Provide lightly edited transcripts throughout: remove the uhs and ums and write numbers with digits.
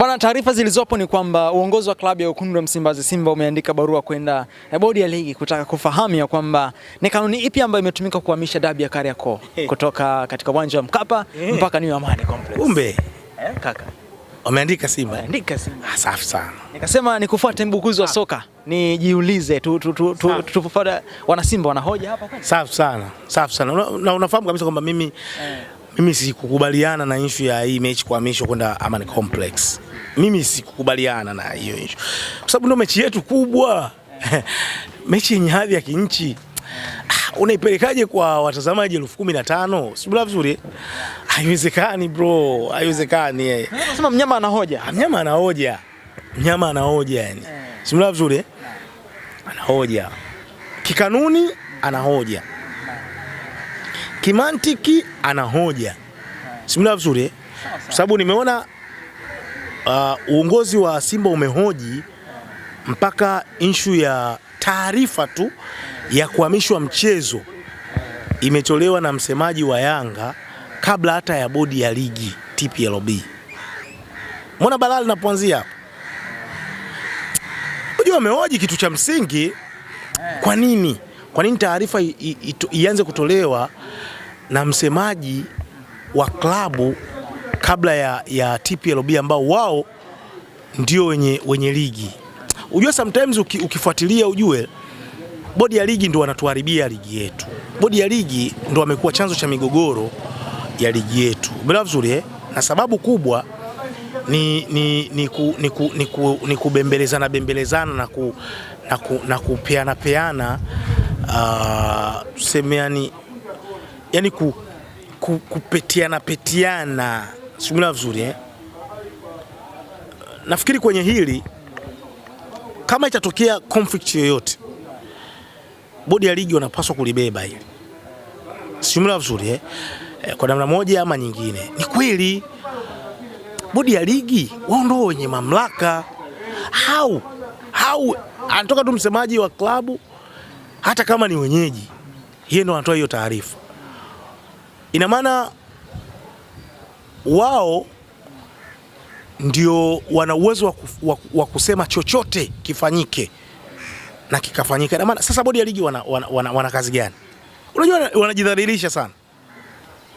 Bwana, taarifa zilizopo ni kwamba uongozi wa klabu ya Wekundu wa Msimbazi Simba umeandika barua kwenda bodi ya ligi kutaka kufahamu ya kwamba ni kanuni ipi ambayo imetumika kuhamisha dabi ya Kariakoo kutoka katika uwanja wa Mkapa mpaka New Amani Complex. Kumbe kaka wameandika Simba. Andika Simba. Safi sana. Nikasema nikufuate mbukuzi wa soka. Nijiulize tufuata wana Simba wanahoja hapa kwani? Safi sana. Safi sana. Na unafahamu kabisa kwamba mimi sikukubaliana na issue ya hii mechi kuhamishwa kwenda Amani Complex. Mimi sikukubaliana na hiyo issue. Kwa sababu ndio mechi yetu kubwa. Mechi yenye hadhi ya kinchi. Unaipelekaje kwa watazamaji 15,000? Si bila vizuri. Haiwezekani bro, haiwezekani. Unasema mnyama anahoja. Mnyama anahoja. Mnyama anahoja yani. Si bila vizuri. Anahoja. Kikanuni anahoja. Kimantiki anahoja. Si bila vizuri. Kwa sababu nimeona uongozi wa Simba umehoji mpaka issue ya taarifa tu ya kuhamishwa mchezo imetolewa na msemaji wa Yanga kabla hata ya bodi ya ligi TPLB. Mbona balaa linapoanzia hapo? Unajua wamehoji kitu cha msingi. Kwa nini? Kwa nini taarifa ianze kutolewa na msemaji wa klabu kabla ya TPLB ambao wao ndio wenye ligi? Unajua sometimes ukifuatilia ujue bodi ya ligi ndio wanatuharibia ligi yetu. Bodi ya ligi ndio wamekuwa chanzo cha migogoro ya ligi yetu. Bila vizuri na sababu kubwa ni kubembelezana na kupeana tuseme yani kupetiana sio vizuri Nafikiri kwenye hili kama itatokea conflict yoyote bodi ya ligi wanapaswa kulibeba hili. Sio vizuri kwa namna moja ama nyingine. Ni kweli bodi ya ligi wao ndio wenye mamlaka. How anatoka tu msemaji wa klabu hata kama ni wenyeji. Yeye ndo anatoa hiyo taarifa. Ina maana wao ndio wana uwezo wa kusema chochote kifanyike na kikafanyika. Ina maana sasa bodi ya ligi wana kazi gani? Unajua wanajidhalilisha sana.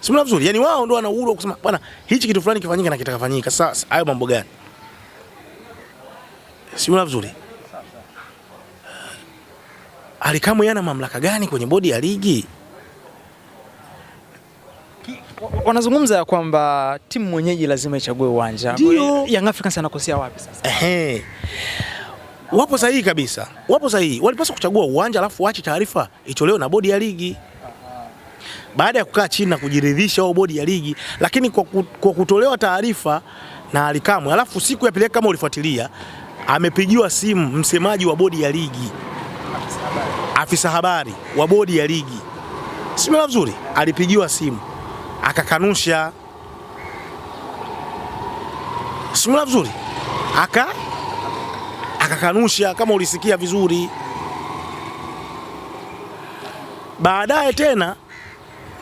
Sio vizuri. Yaani wao ndio wana uhuru wa kusema bwana hichi kitu fulani kifanyike na kitakafanyika. Sasa hayo mambo gani? Sio vizuri. Alikamwe yana mamlaka gani kwenye bodi ya ligi? Wanazungumza kwamba timu mwenyeji lazima ichague uwanja. Young Africans anakosea wapi sasa? Wapo sahihi kabisa. Wapo sahihi. Walipaswa kuchagua uwanja alafu waache taarifa itolewe na bodi ya ligi. Baada ya kukaa chini na kujiridhisha wao bodi ya ligi, lakini kwa kutolewa taarifa na Alikamwe alafu siku ya pili kama ulifuatilia amepigiwa simu msemaji wa bodi ya ligi. Afisa habari wa bodi ya ligi. Sio vizuri. Alipigiwa simu akakanusha. Sio vizuri. Akakanusha kama ulisikia vizuri. Baadaye tena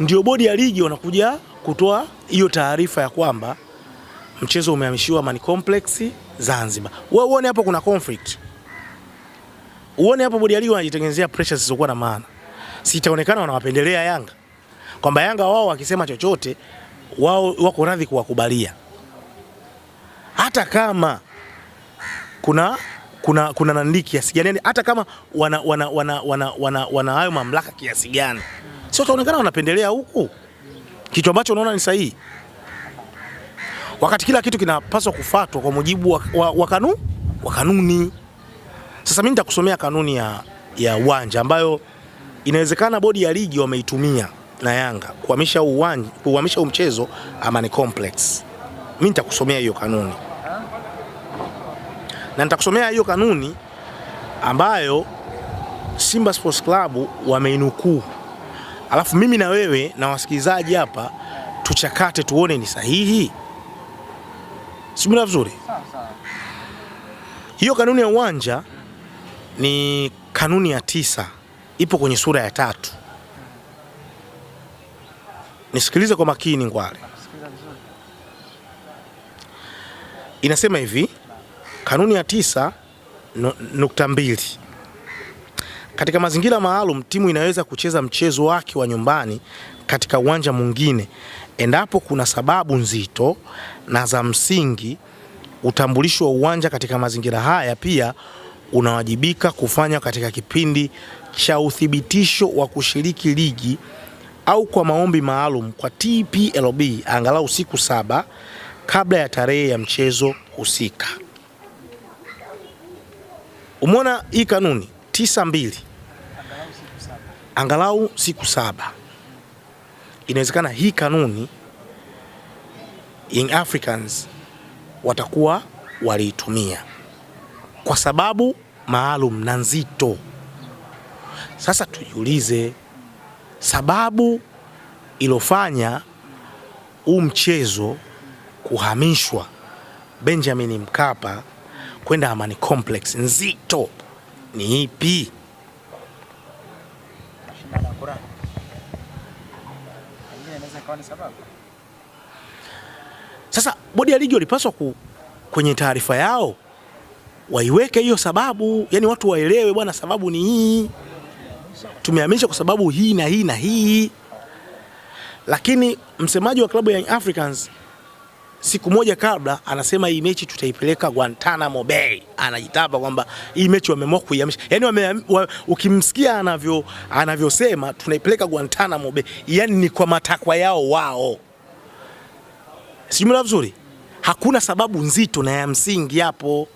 ndio bodi ya ligi wanakuja kutoa hiyo taarifa ya kwamba mchezo umehamishiwa Amani Complex Zanzibar. Wewe uone hapo kuna conflict. Uone hapo bodi ya ligi wanajitengenezea pressure zisizokuwa na maana. Sitaonekana wanawapendelea Yanga. Kwamba Yanga wao wakisema chochote wao wako radhi kuwakubalia. Hata kama kuna nandiki kiasi gani, hata kama wana hayo mamlaka kiasi gani. Sio taonekana wanapendelea huku. Kitu ambacho unaona ni sahihi. Wakati kila kitu kinapaswa kufuatwa kwa mujibu wa kanuni. Sasa mimi nitakusomea kanuni ya uwanja ambayo inawezekana bodi ya ligi wameitumia na Yanga kuhamisha mchezo Amani Complex. Mimi nitakusomea hiyo kanuni. Na nitakusomea hiyo kanuni ambayo Simba Sports Club wameinukuu. Alafu mimi na wewe na wasikilizaji hapa tuchakate tuone ni sahihi. Sio vizuri. Hiyo kanuni ya uwanja ni kanuni ya 9. Ipo kwenye sura ya 3. Nisikilize kwa makini Ngwale. inasema hivi, kanuni ya 9.2, katika mazingira maalum timu inaweza kucheza mchezo wake wa nyumbani katika uwanja mwingine endapo kuna sababu nzito na za msingi. Utambulisho wa uwanja katika mazingira haya pia unawajibika kufanya katika kipindi cha uthibitisho wa kushiriki ligi au kwa maombi maalum kwa TPLB angalau siku 7 kabla ya tarehe ya mchezo husika. Umeona hii kanuni 9.2, angalau siku 7. Inawezekana hii kanuni Young Africans watakuwa waliitumia kwa sababu maalum na nzito. Sasa tujiulize, sababu ilofanya huu mchezo kuhamishwa Benjamin Mkapa kwenda Amani Complex nzito ni ipi? Sasa bodi ya ligi walipaswa kwenye taarifa yao waiweke hiyo sababu, yani watu waelewe, bwana sababu ni hii, tumehamisha kwa sababu hii na hii na hii. Lakini msemaji wa klabu ya Young Africans siku moja kabla anasema hii mechi tutaipeleka Guantanamo Bay. Anajitapa kwamba hii mechi wameamua kuihamisha. Yani ukimsikia anavyosema tunaipeleka Guantanamo Bay, yani ni kwa matakwa yao wao. Sijumla vizuri. Hakuna sababu nzito na ya msingi hapo.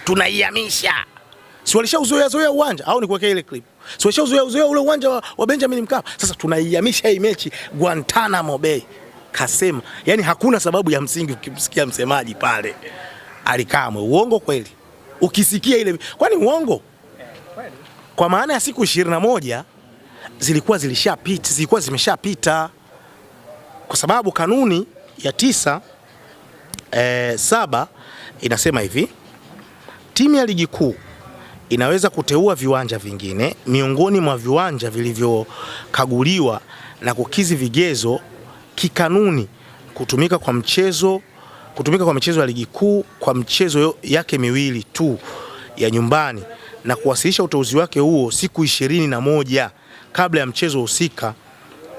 Tunaihamisha. Si walishauzoea uwanja au ni kuweka ile clip? Si walishauzoea ule uwanja wa Benjamin Mkapa. Sasa tunaihamisha hii mechi Guantanamo Bay. Kasema, yani hakuna sababu ya msingi. Ukimsikia msemaji pale Alikamwe, uongo kweli? Ukisikia ile, kwani uongo? Kwa maana ya siku 21 zilikuwa zimeshapita, kwa sababu kanuni ya 9.7 inasema hivi, timu ya ligi kuu inaweza kuteua viwanja vingine miongoni mwa viwanja vilivyokaguliwa na kukizi vigezo kikanuni kutumika kwa michezo ya ligi kuu kwa mchezo yake miwili tu ya nyumbani na kuwasilisha uteuzi wake huo siku 21 kabla ya mchezo husika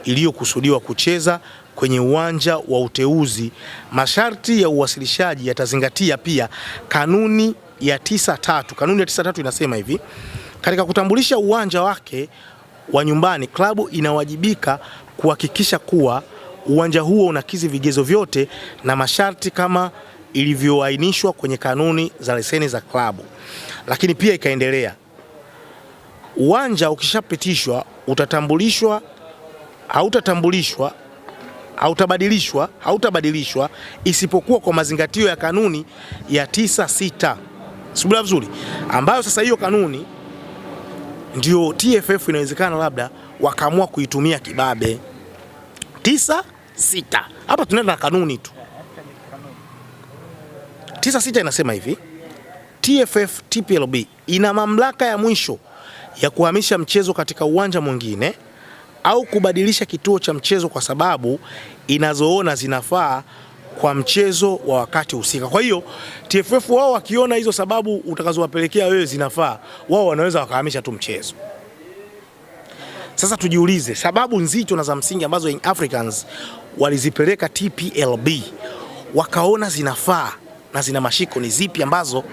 iliyokusudiwa kucheza kwenye uwanja wa uteuzi. Masharti ya uwasilishaji yatazingatia pia kanuni ya 9.3. Kanuni ya 9.3 inasema hivi, katika kutambulisha uwanja wake wa nyumbani, klabu inawajibika kuhakikisha kuwa uwanja huo unakizi vigezo vyote na masharti kama ilivyoainishwa kwenye kanuni za leseni za klabu. Lakini pia ikaendelea, uwanja ukishapitishwa utatambulishwa, hautabadilishwa isipokuwa kwa mazingatio ya kanuni ya 9.6. Subira vizuri, ambayo sasa hiyo kanuni ndio TFF inawezekana labda wakaamua kuitumia kibabe. 9.6. Hapa tunaenda na kanuni tu. 9.6 inasema hivi, TFF TPLB ina mamlaka ya mwisho ya kuhamisha mchezo katika uwanja mwingine au kubadilisha kituo cha mchezo kwa sababu inazoona zinafaa kwa mchezo wa wakati husika. Kwa hiyo TFF wao wakiona hizo sababu utakazowapelekea wewe zinafaa, wao wanaweza wakahamisha tu mchezo. Sasa tujiulize, sababu nzito na za msingi ambazo Young Africans walizipeleka TPLB wakaona zinafaa na zina mashiko ni zipi ambazo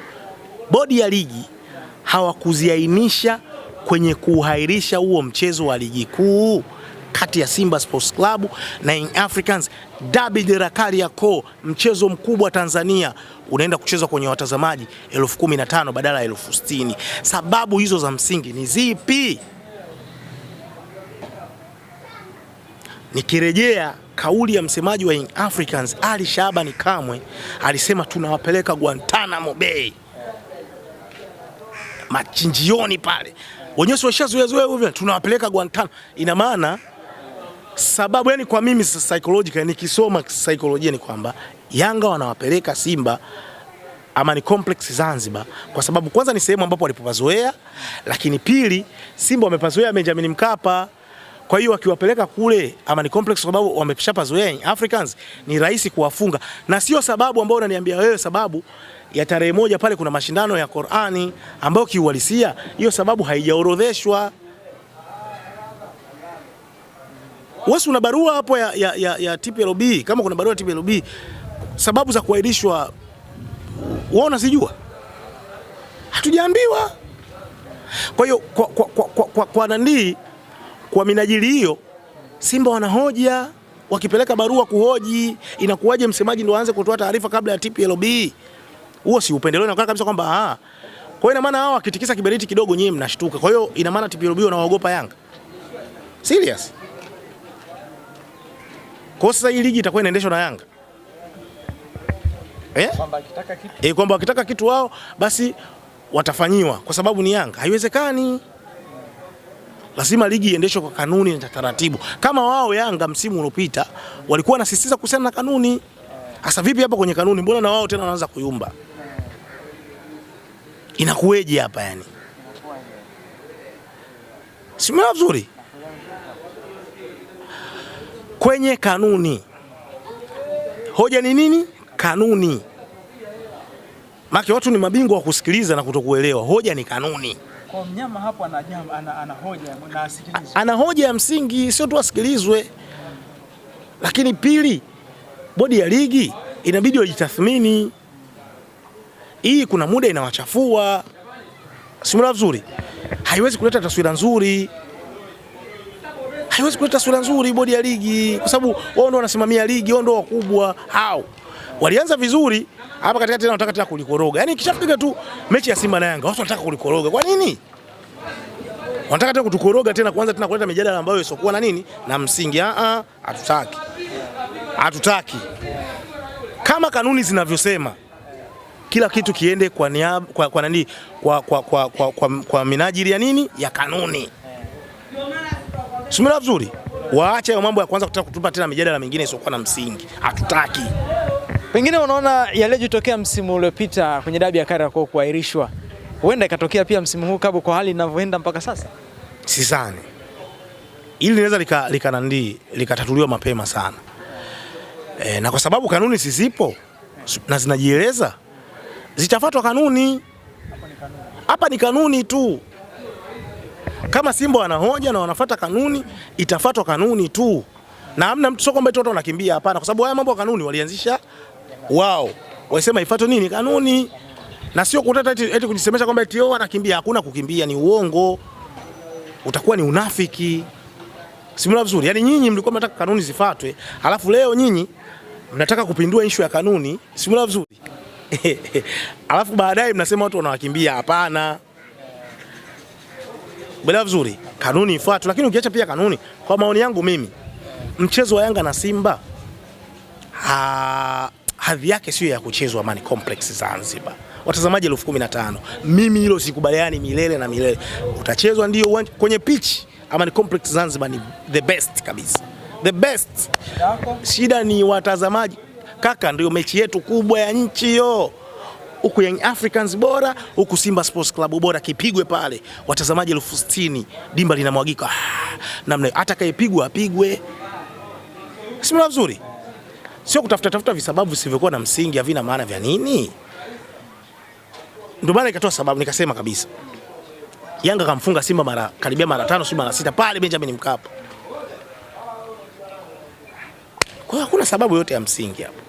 bodi ya ligi hawakuziainisha kwenye kuhairisha huo mchezo wa ligi kuu kati ya Simba Sports Club na Young Africans, Derby de Kariakoo, mchezo mkubwa Tanzania, unaenda kuchezwa kwenye watazamaji 15,000 badala ya 60,000. Sababu hizo za msingi ni zipi? Nikirejea kauli ya msemaji wa Young Africans Ali Shabani Kamwe, alisema tunawapeleka Guantanamo Bay, machinjioni pale. Wenyewe washazoea tunawapeleka Guantanamo. Ina maana sababu, yani kwa mimi psychological, nikisoma psychology ni kwamba Yanga wanawapeleka Simba Amani Complex Zanzibar kwa sababu kwanza ni sehemu ambapo walipopazoea, lakini pili Simba wamepazoea Benjamin Mkapa. Kwa hiyo wakiwapeleka kule Amani Complex kwa sababu wameshapazoea Africans, ni rahisi kuwafunga, na sio sababu ambayo unaniambia wewe sababu ya tarehe 1 pale kuna mashindano ya Qur'ani ambayo kiuhalisia hiyo sababu haijaorodheshwa. Wewe una barua hapo ya TPLB, kama kuna barua ya TPLB sababu za kuahirishwa wewe unazijua? Hatujaambiwa. Kwa hiyo kwa nani, kwa minajili hiyo Simba wanahoja, wakipeleka barua kuhoji inakuwaje msemaji ndo aanze kutoa taarifa kabla ya TPLB? Huo si upendeleo, na kabisa kwamba kwa hiyo ina maana hao wakitikisa kiberiti kidogo nyinyi mnashtuka. Kwa hiyo ina maana TPLB wanaogopa Yanga. Serious? Kwa sasa hii ligi itakuwa inaendeshwa na Yanga. Kwamba wakitaka kitu wao basi watafanyiwa kwa sababu ni Yanga. Haiwezekani. Lazima ligi iendeshwe kwa kanuni na taratibu. Kama wao Yanga msimu uliopita walikuwa wanasisitiza kuhusiana na kanuni. Sasa vipi hapa kwenye kanuni? Mbona na wao tena wanaanza kuyumba? Inakuweje hapa yani? Simama vizuri. Kwenye kanuni. Hoja ni nini? Kanuni. Maki watu ni mabingwa wa kusikiliza na kutokuelewa. Hoja ni kanuni. Kwa mnyama hapo ana hoja na asikilizwe. Ana hoja ya msingi, sio tu asikilizwe. Lakini pili, bodi ya ligi inabidi wajitathmini. Hii kuna muda inawachafua. Simula vizuri. Haiwezi kuleta taswira nzuri. Haiwezi kuleta taswira nzuri bodi ya ligi kwa sababu wao ndio wanasimamia ligi, wao ndio wakubwa. Hao walianza vizuri hapa katikati tena wanataka kulikoroga. Yaani kishapiga tu mechi ya Simba na Yanga, watu wanataka kulikoroga. Kwa nini? Wanataka tena kutukoroga tena kuanza tena kuleta mijadala ambayo isokuwa na nini? Na msingi. Hatutaki. Hatutaki. Kama kanuni zinavyosema kila kitu kiende kwa niaba kwa nani? Kwa minajili ya nini? Ya kanuni. Simula vizuri. Waache mambo ya kwanza kutaka kutupa tena mijadala mingine isokuwa na msingi. Hatutaki. Pengine unaona yaliyotokea msimu uliopita kwenye dabi ya Kariakoo kuahirishwa, huenda ikatokea pia msimu huu kabla kwa hali inavyoenda mpaka sasa? Sidhani. Ili linaweza likatatuliwa mapema sana. Na kwa sababu kanuni zipo na zinajieleza, zitafuatwa kanuni. Hapa ni kanuni tu. Kama Simba wanahoja na wanafuata kanuni, itafuatwa kanuni tu. Na hamna mtu sio kwamba watu wanakimbia, hapana, kwa sababu haya mambo ya kanuni walianzisha wao. Wasema ifuatwe nini? Kanuni. Na sio kutata eti kujisemesha kwamba eti wanakimbia. Hakuna kukimbia, ni uongo. Utakuwa ni unafiki. Simula vizuri. Yaani nyinyi mlikuwa mnataka kanuni zifuatwe, alafu leo nyinyi mnataka kupindua issue ya kanuni. Simula vizuri. Alafu baadaye mnasema watu wanawakimbia. Hapana. Bila vizuri. Kanuni ifuatwe, lakini ukiacha pia kanuni, kwa maoni yangu mimi, mchezo wa Yanga na Simba hadhi yake sio ya kuchezwa Amani Complex Zanzibar. Watazamaji 15,000. Mimi hilo sikubaliani milele na milele. Utachezwa ndio kwenye pitch. Amani Complex Zanzibar ni the best kabisa. The best. Shida ni watazamaji. Kaka, ndio mechi yetu kubwa ya nchi hiyo. Huku Young Africans bora, huku Simba Sports Club bora, kipigwe pale. Watazamaji 60,000, dimba linamwagika. Namna hata kaipigwa apigwe. Simula vizuri. Sio kutafuta visababu visivyokuwa na msingi, havina maana vya nini? Ndio maana nikatoa sababu, nikasema kabisa Yanga kamfunga Simba karibia mara 5 si mara 6 pale Benjamin Mkapa. Kwa hiyo hakuna sababu yote ya msingi hapo.